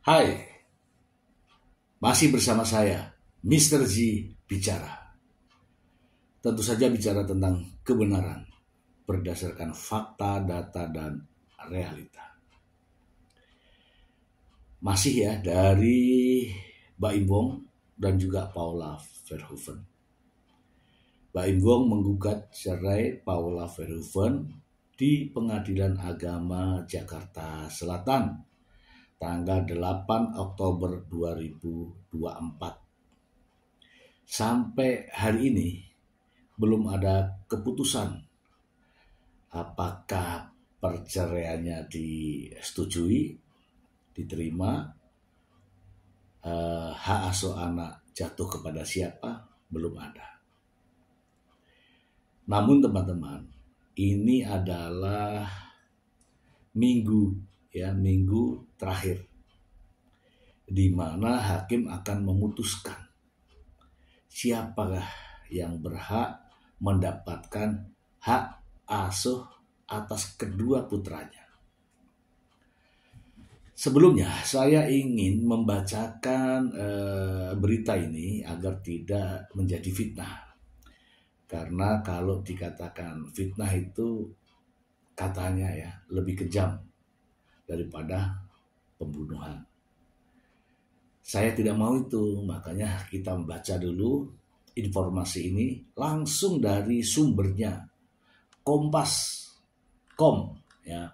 Hai, masih bersama saya, Mr. Z bicara. Tentu saja bicara tentang kebenaran berdasarkan fakta, data, dan realita. Masih ya dari Baim Wong dan juga Paula Verhoeven. Baim Wong menggugat cerai Paula Verhoeven di Pengadilan Agama Jakarta Selatan tanggal 8 Oktober 2024. Sampai hari ini belum ada keputusan apakah perceraiannya disetujui, diterima, hak asuh anak jatuh kepada siapa, belum ada. Namun teman-teman, ini adalah minggu terakhir di mana hakim akan memutuskan siapakah yang berhak mendapatkan hak asuh atas kedua putranya. Sebelumnya saya ingin membacakan berita ini agar tidak menjadi fitnah. Karena kalau dikatakan fitnah itu katanya ya lebih kejam daripada pembunuhan. Saya tidak mau itu, makanya kita membaca dulu informasi ini langsung dari sumbernya, Kompas.com ya.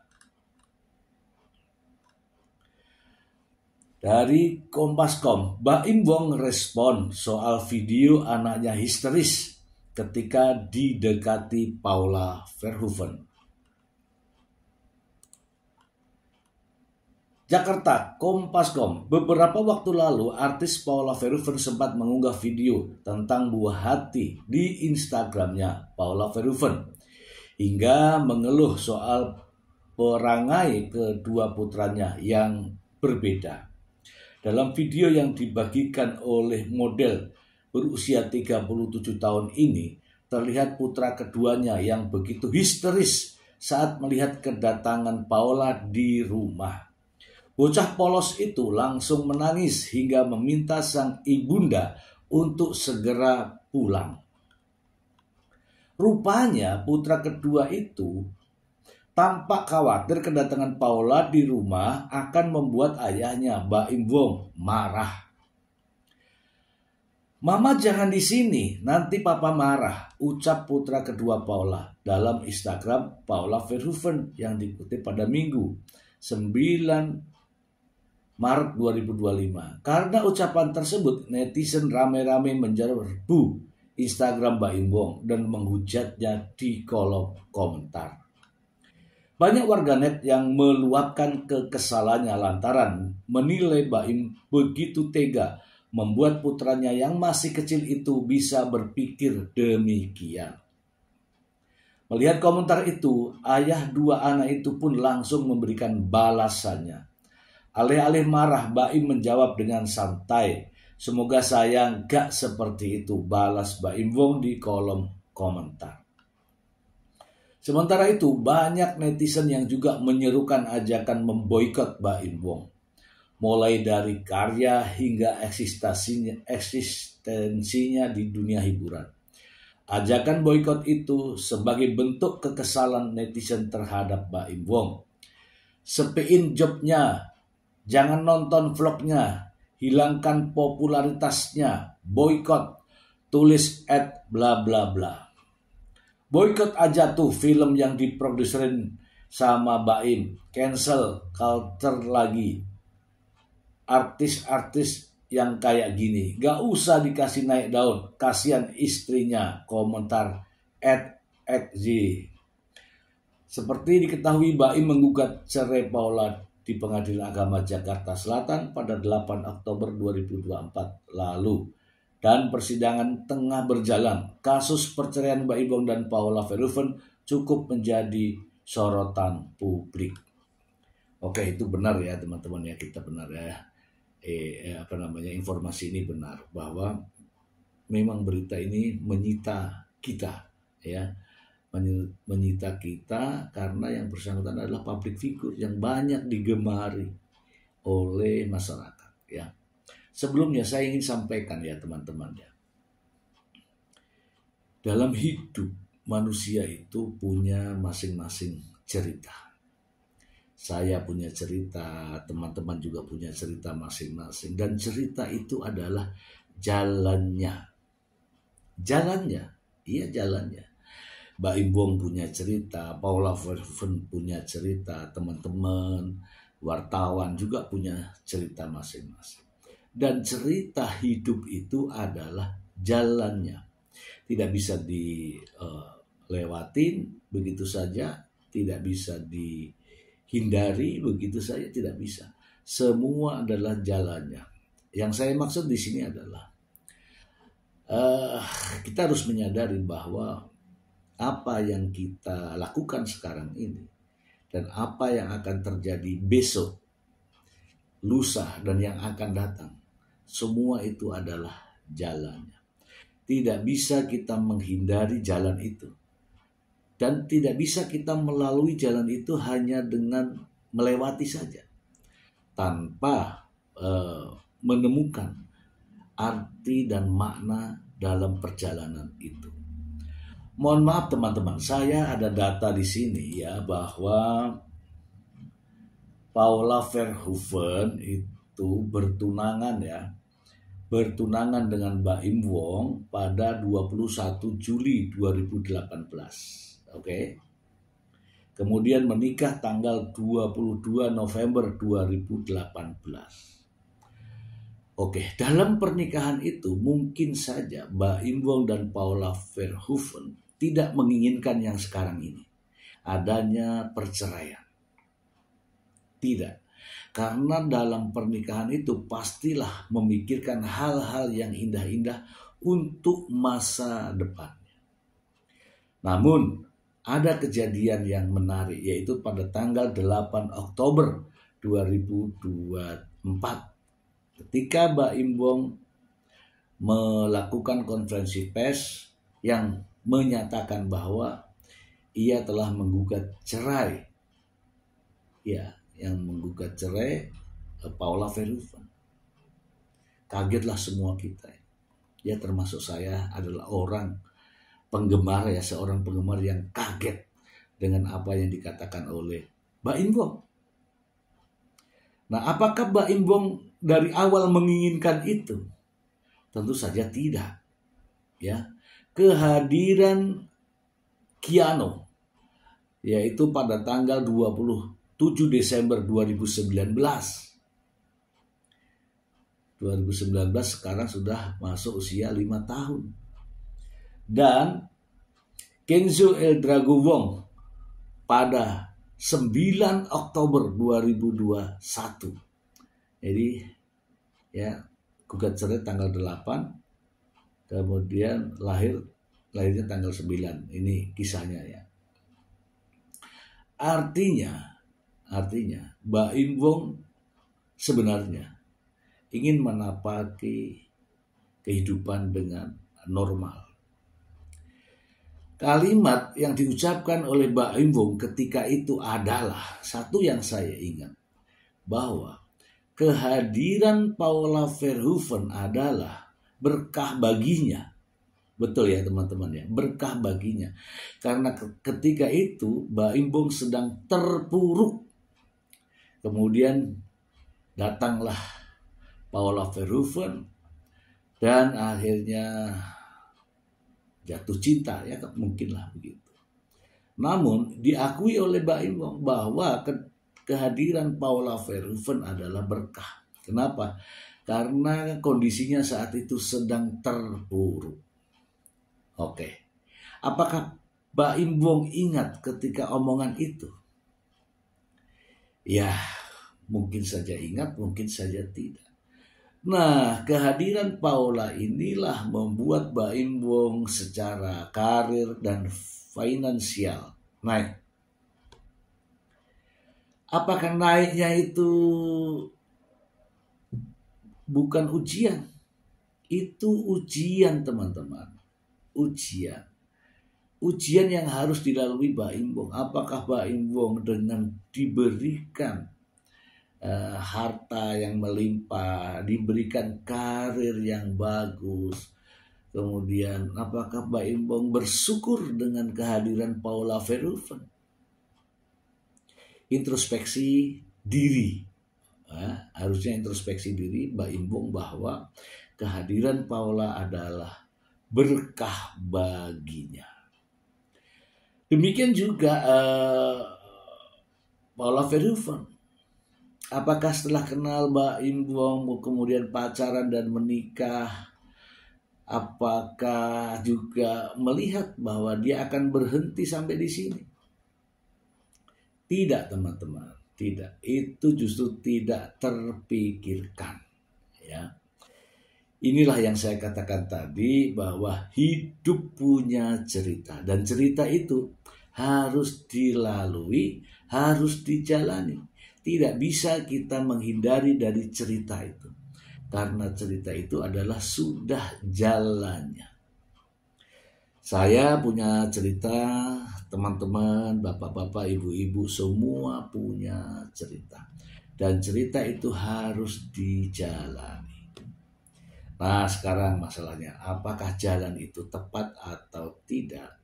Dari Kompas.com, Baim Wong respon soal video anaknya histeris ketika didekati Paula Verhoeven. Jakarta, Kompas.com. Beberapa waktu lalu, artis Paula Verhoeven sempat mengunggah video tentang buah hati di Instagramnya Paula Verhoeven hingga mengeluh soal perangai kedua putranya yang berbeda. Dalam video yang dibagikan oleh model berusia 37 tahun ini, terlihat putra keduanya yang begitu histeris saat melihat kedatangan Paula di rumah. Bocah polos itu langsung menangis hingga meminta sang ibunda untuk segera pulang. Rupanya putra kedua itu tampak khawatir kedatangan Paula di rumah akan membuat ayahnya, Baim Wong, marah. "Mama jangan di sini, nanti papa marah," ucap putra kedua Paula dalam Instagram Paula Verhoeven yang dikutip pada Minggu 9 Maret 2025. Karena ucapan tersebut, netizen rame-rame menyerbu Instagram Baim Wong dan menghujatnya di kolom komentar. Banyak warganet yang meluapkan kekesalannya lantaran menilai Baim begitu tega membuat putranya yang masih kecil itu bisa berpikir demikian. Melihat komentar itu, ayah dua anak itu pun langsung memberikan balasannya. Alih-alih marah, Baim menjawab dengan santai. "Semoga saya gak seperti itu," balas Baim Wong di kolom komentar. Sementara itu, banyak netizen yang juga menyerukan ajakan memboikot Baim Wong. Mulai dari karya hingga eksistensinya di dunia hiburan. Ajakan boikot itu sebagai bentuk kekesalan netizen terhadap Baim Wong. Sepiin jobnya, jangan nonton vlognya, hilangkan popularitasnya, boikot, tulis @bla bla bla. Boikot aja tuh film yang diproduserin sama Baim, cancel culture lagi. Artis-artis yang kayak gini, gak usah dikasih naik daun, kasihan istrinya, komentar @xz. Seperti diketahui, Baim menggugat cerai Paula di Pengadilan Agama Jakarta Selatan pada 8 Oktober 2024 lalu. Dan persidangan tengah berjalan. Kasus perceraian Baim Wong dan Paula Verhoeven cukup menjadi sorotan publik. Oke, itu benar ya teman-teman ya, kita benar ya. Informasi ini benar bahwa memang berita ini menyita kita ya. Menyita kita karena yang bersangkutan adalah public figure yang banyak digemari oleh masyarakat ya. Sebelumnya saya ingin sampaikan ya teman-teman ya. Dalam hidup manusia itu punya masing-masing cerita. Saya punya cerita, teman-teman juga punya cerita masing-masing. Dan cerita itu adalah jalannya. Jalannya, iya jalannya. Mbak Imbong punya cerita, Paula Verhoeven punya cerita, teman-teman, wartawan juga punya cerita masing-masing. Dan cerita hidup itu adalah jalannya. Tidak bisa dilewatin begitu saja, tidak bisa dihindari begitu saja, tidak bisa. Semua adalah jalannya. Yang saya maksud di sini adalah kita harus menyadari bahwa apa yang kita lakukan sekarang ini dan apa yang akan terjadi besok, lusa, dan yang akan datang, semua itu adalah jalannya. Tidak bisa kita menghindari jalan itu. Dan tidak bisa kita melalui jalan itu hanya dengan melewati saja. Tanpa menemukan arti dan makna dalam perjalanan itu. Mohon maaf teman-teman, saya ada data di sini ya bahwa Paula Verhoeven itu bertunangan dengan Mbak Im Wong pada 21 Juli 2018. Oke. Kemudian menikah tanggal 22 November 2018. Oke, dalam pernikahan itu mungkin saja Mbak Im Wong dan Paula Verhoeven tidak menginginkan yang sekarang ini. Adanya perceraian. Tidak. Karena dalam pernikahan itu pastilah memikirkan hal-hal yang indah-indah untuk masa depannya. Namun ada kejadian yang menarik yaitu pada tanggal 8 Oktober 2024 ketika Mbak Im Wong melakukan konferensi pers yang menyatakan bahwa ia telah menggugat cerai. Ya, yang menggugat cerai Paula Verhoeven. Kagetlah semua kita. Ya termasuk saya adalah orang penggemar ya, seorang penggemar yang kaget dengan apa yang dikatakan oleh Mbak Im Wong. Nah, apakah Mbak Im Wong dari awal menginginkan itu? Tentu saja tidak. Ya, kehadiran Keanu yaitu pada tanggal 27 Desember 2019 sekarang sudah masuk usia 5 tahun. Dan Kenzo El Drago Wong pada 9 Oktober 2021. Jadi ya gugat cerai tanggal 8, kemudian lahirnya tanggal 9. Ini kisahnya ya. Artinya Mbak Im Wong sebenarnya ingin menapaki kehidupan dengan normal. Kalimat yang diucapkan oleh Mbak Im Wong ketika itu adalah satu yang saya ingat, bahwa kehadiran Paula Verhoeven adalah berkah baginya. Betul ya teman-teman ya, berkah baginya. Karena ketika itu Mbak Im Wong sedang terpuruk. Kemudian datanglah Paula Verhoeven dan akhirnya jatuh cinta ya, mungkinlah begitu. Namun diakui oleh Mbak Im Wong bahwa kehadiran Paula Verhoeven adalah berkah. Kenapa? Karena kondisinya saat itu sedang terpuruk. Oke. Apakah Mbak Im Wong ingat ketika omongan itu? Ya, mungkin saja ingat, mungkin saja tidak. Nah, kehadiran Paula inilah membuat Mbak Im Wong secara karir dan finansial naik. Apakah naiknya itu bukan ujian? Itu ujian teman-teman. Ujian yang harus dilalui Mbak Im Wong. Apakah Mbak Im Wong dengan diberikan harta yang melimpah, diberikan karir yang bagus. Kemudian apakah Mbak Imbong bersyukur dengan kehadiran Paula Verhoeven? Introspeksi diri. Harusnya introspeksi diri Mbak Imbong bahwa kehadiran Paula adalah berkah baginya. Demikian juga Paula Verhoeven. Apakah setelah kenal Mbak Imbong kemudian pacaran dan menikah, apakah juga melihat bahwa dia akan berhenti sampai di sini? Tidak, teman-teman, tidak. Itu justru tidak terpikirkan, ya. Inilah yang saya katakan tadi, bahwa hidup punya cerita, dan cerita itu harus dilalui, harus dijalani. Tidak bisa kita menghindari dari cerita itu, karena cerita itu adalah sudah jalannya. Saya punya cerita, teman-teman, bapak-bapak, ibu-ibu, semua punya cerita. Dan cerita itu harus dijalani. Nah, sekarang masalahnya, apakah jalan itu tepat atau tidak?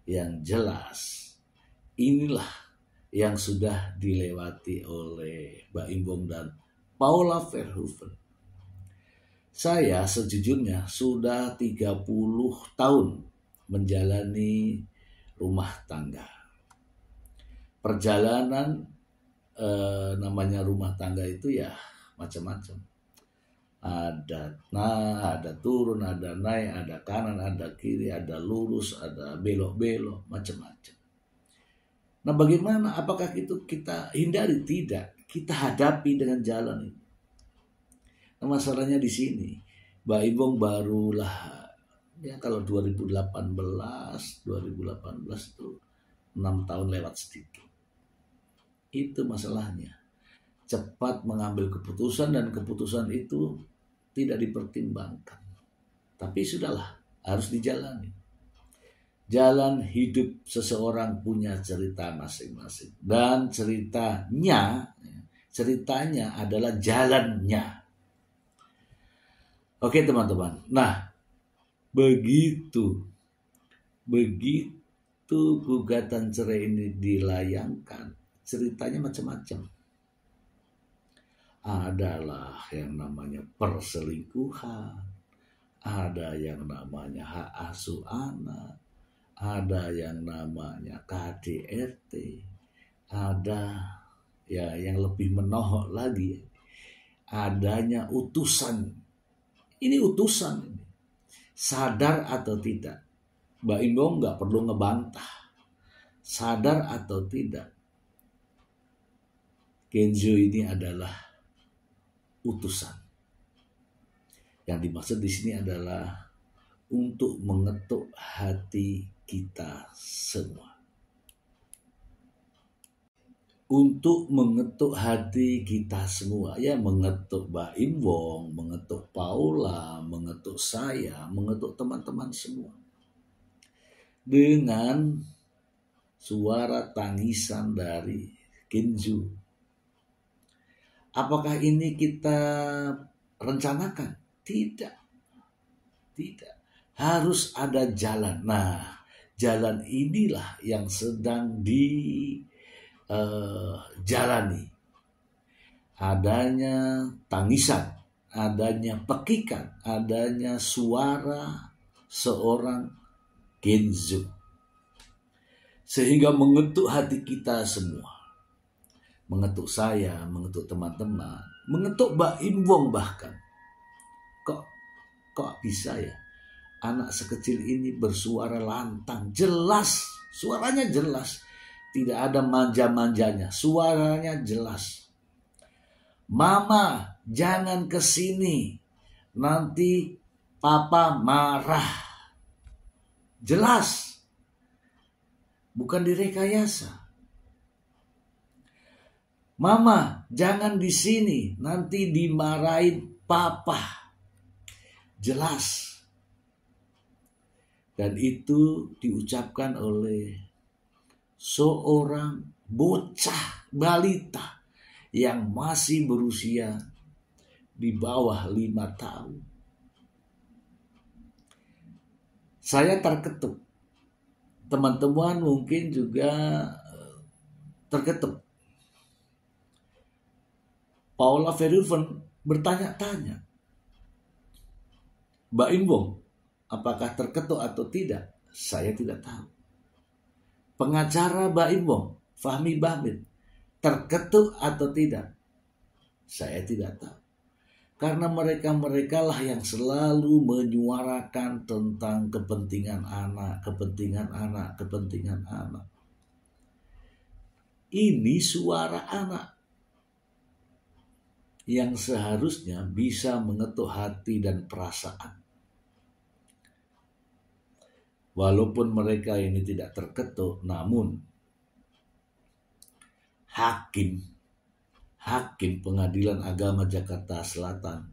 Yang jelas, inilah yang sudah dilewati oleh Mbak Imbong dan Paula Verhoeven. Saya sejujurnya sudah 30 tahun menjalani rumah tangga. Perjalanan namanya rumah tangga itu ya macam-macam. Ada turun, ada naik, ada kanan, ada kiri, ada lurus, ada belok-belok, macam-macam. Nah, bagaimana? Apakah itu kita hindari? Tidak. Kita hadapi dengan jalan ini. Nah, masalahnya di sini, Mbak Imbong barulah, ya kalau 2018 itu 6 tahun lewat sedikit. Itu masalahnya. Cepat mengambil keputusan, dan keputusan itu tidak dipertimbangkan. Tapi sudahlah, harus dijalani. Jalan hidup seseorang punya cerita masing-masing. Dan ceritanya adalah jalannya. Oke, teman-teman. Nah, begitu gugatan cerai ini dilayangkan, ceritanya macam-macam. Adalah yang namanya perselingkuhan, ada yang namanya hak asuh anak, ada yang namanya KDRT, ada ya yang lebih menohok lagi, adanya utusan. Ini utusan ini. Sadar atau tidak, Mbak Imbong nggak perlu ngebantah. Sadar atau tidak, Kenzo ini adalah utusan. Yang dimaksud di sini adalah untuk mengetuk hati kita semua. Untuk mengetuk hati kita semua, ya, mengetuk Mbak Imbong, mengetuk Paula, mengetuk saya, mengetuk teman-teman semua. Dengan suara tangisan dari Kenzo. Apakah ini kita rencanakan? Tidak. Harus ada jalan. Nah, jalan inilah yang sedang jalani. Adanya tangisan, adanya pekikan, adanya suara seorang Kenzo, sehingga mengetuk hati kita semua, mengetuk saya, mengetuk teman-teman, mengetuk Mbak Imbong bahkan. Kok bisa ya anak sekecil ini bersuara lantang, jelas, suaranya jelas. Tidak ada manja-manjanya, suaranya jelas. Mama, jangan kesini, nanti papa marah. Jelas, bukan direkayasa. Mama, jangan di sini, nanti dimarahin papa. Jelas. Dan itu diucapkan oleh seorang bocah balita yang masih berusia di bawah 5 tahun. Saya terketuk. Teman-teman mungkin juga terketuk. Paula Verhoeven bertanya-tanya, Mbak Imbong, apakah terketuk atau tidak? Saya tidak tahu. Pengacara Mbak Imbong, Fahmi Bahmid, terketuk atau tidak? Saya tidak tahu. Karena mereka lah yang selalu menyuarakan tentang kepentingan anak, kepentingan anak, kepentingan anak. Ini suara anak yang seharusnya bisa mengetuk hati dan perasaan. Walaupun mereka ini tidak terketuk, namun Hakim Pengadilan Agama Jakarta Selatan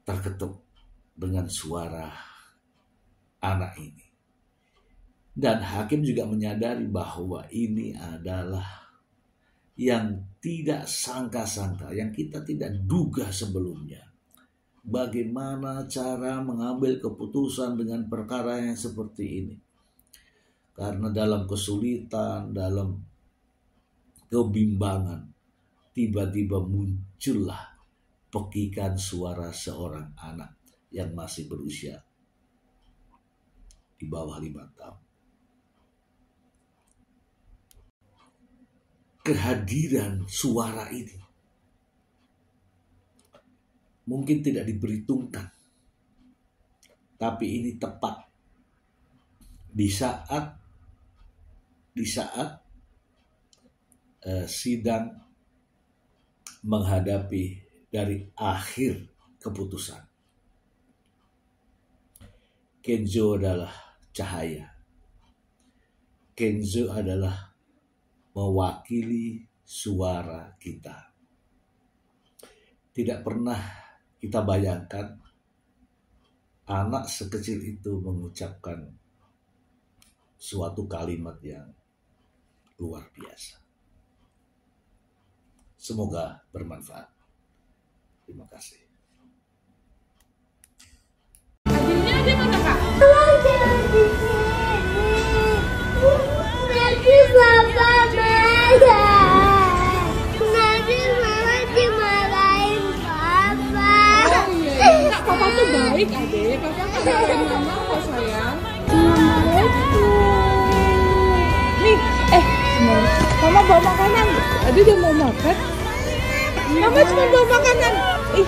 terketuk dengan suara anak ini. Dan hakim juga menyadari bahwa ini adalah yang tidak sangka-sangka, yang kita tidak duga sebelumnya. Bagaimana cara mengambil keputusan dengan perkara yang seperti ini? Karena dalam kesulitan, dalam kebimbangan, tiba-tiba muncullah pekikan suara seorang anak yang masih berusia di bawah 5 tahun. Kehadiran suara ini mungkin tidak diperhitungkan, tapi ini tepat di saat sidang menghadapi dari akhir keputusan. Kenzo adalah cahaya. Kenzo adalah mewakili suara kita. Tidak pernah kita bayangkan anak sekecil itu mengucapkan suatu kalimat yang luar biasa. Semoga bermanfaat. Terima kasih. Adiknya di mana, Kak? Nanti Papa marah. Nanti Mama dimarahin Papa. Oh iya, Kak, Papa tuh baik, Adik. Papa nggak marahin Mama kok, sayang. Nih, Mama bawa makanan. Adik udah mau makan. Mama cuma bawa makanan. Ih,